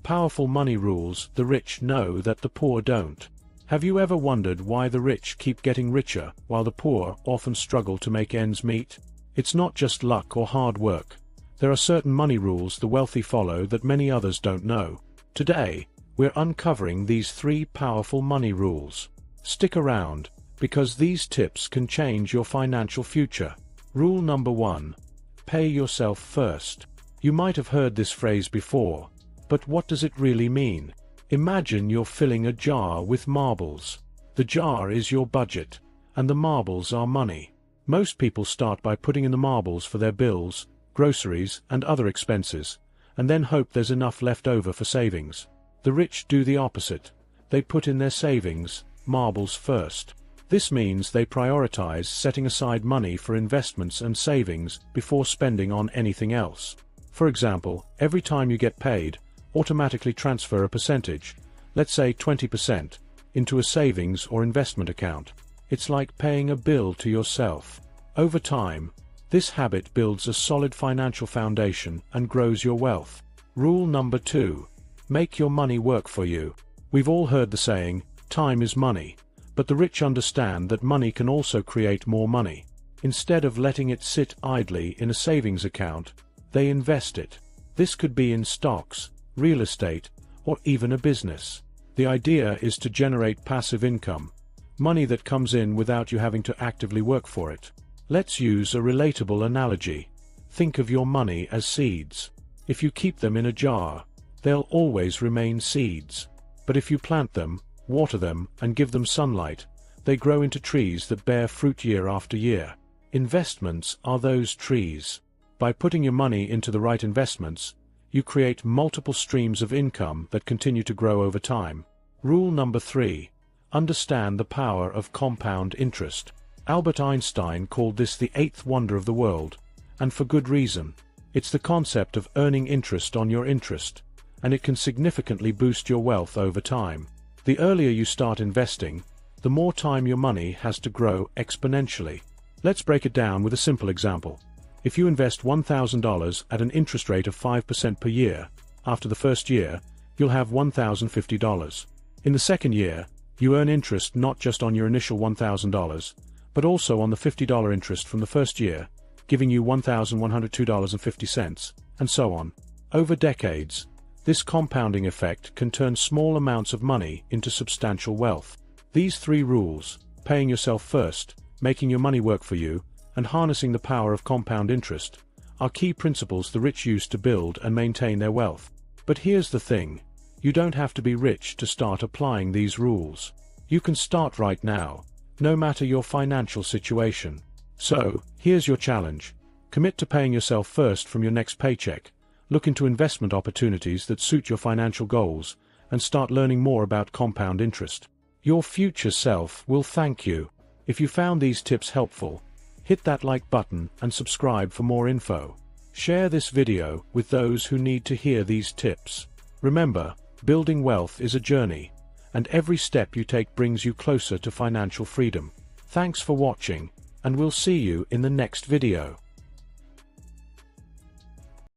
Powerful money rules the rich know that the poor don't. Have you ever wondered why the rich keep getting richer while the poor often struggle to make ends meet? It's not just luck or hard work. There are certain money rules the wealthy follow that many others don't know. Today, we're uncovering these 3 powerful money rules. Stick around, because these tips can change your financial future. Rule number 1. Pay yourself first. You might have heard this phrase before, but what does it really mean? Imagine you're filling a jar with marbles. The jar is your budget, and the marbles are money. Most people start by putting in the marbles for their bills, groceries, and other expenses, and then hope there's enough left over for savings. The rich do the opposite. They put in their savings, marbles first. This means they prioritize setting aside money for investments and savings before spending on anything else. For example, every time you get paid, automatically transfer a percentage, let's say 20%, into a savings or investment account. It's like paying a bill to yourself. Over time, this habit builds a solid financial foundation and grows your wealth. Rule number 2. Make your money work for you. We've all heard the saying, time is money, but the rich understand that money can also create more money. Instead of letting it sit idly in a savings account, they invest it. This could be in stocks, real estate, or even a business. The idea is to generate passive income, money that comes in without you having to actively work for it. Let's use a relatable analogy. Think of your money as seeds. If you keep them in a jar, they'll always remain seeds. But if you plant them, water them, and give them sunlight, they grow into trees that bear fruit year after year. Investments are those trees. By putting your money into the right investments, you create multiple streams of income that continue to grow over time. Rule number 3. Understand the power of compound interest. Albert Einstein called this the 8th wonder of the world, and for good reason. It's the concept of earning interest on your interest, and it can significantly boost your wealth over time. The earlier you start investing, the more time your money has to grow exponentially. Let's break it down with a simple example. If you invest $1,000 at an interest rate of 5% per year, after the first year, you'll have $1,050. In the second year, you earn interest not just on your initial $1,000, but also on the $50 interest from the first year, giving you $1,102.50, and so on. Over decades, this compounding effect can turn small amounts of money into substantial wealth. These 3 rules, paying yourself first, making your money work for you, and harnessing the power of compound interest, are key principles the rich use to build and maintain their wealth. But here's the thing. You don't have to be rich to start applying these rules. You can start right now, no matter your financial situation. So, here's your challenge. Commit to paying yourself first from your next paycheck, look into investment opportunities that suit your financial goals, and start learning more about compound interest. Your future self will thank you. If you found these tips helpful, hit that like button and subscribe for more info. Share this video with those who need to hear these tips. Remember, building wealth is a journey, and every step you take brings you closer to financial freedom. Thanks for watching, and we'll see you in the next video.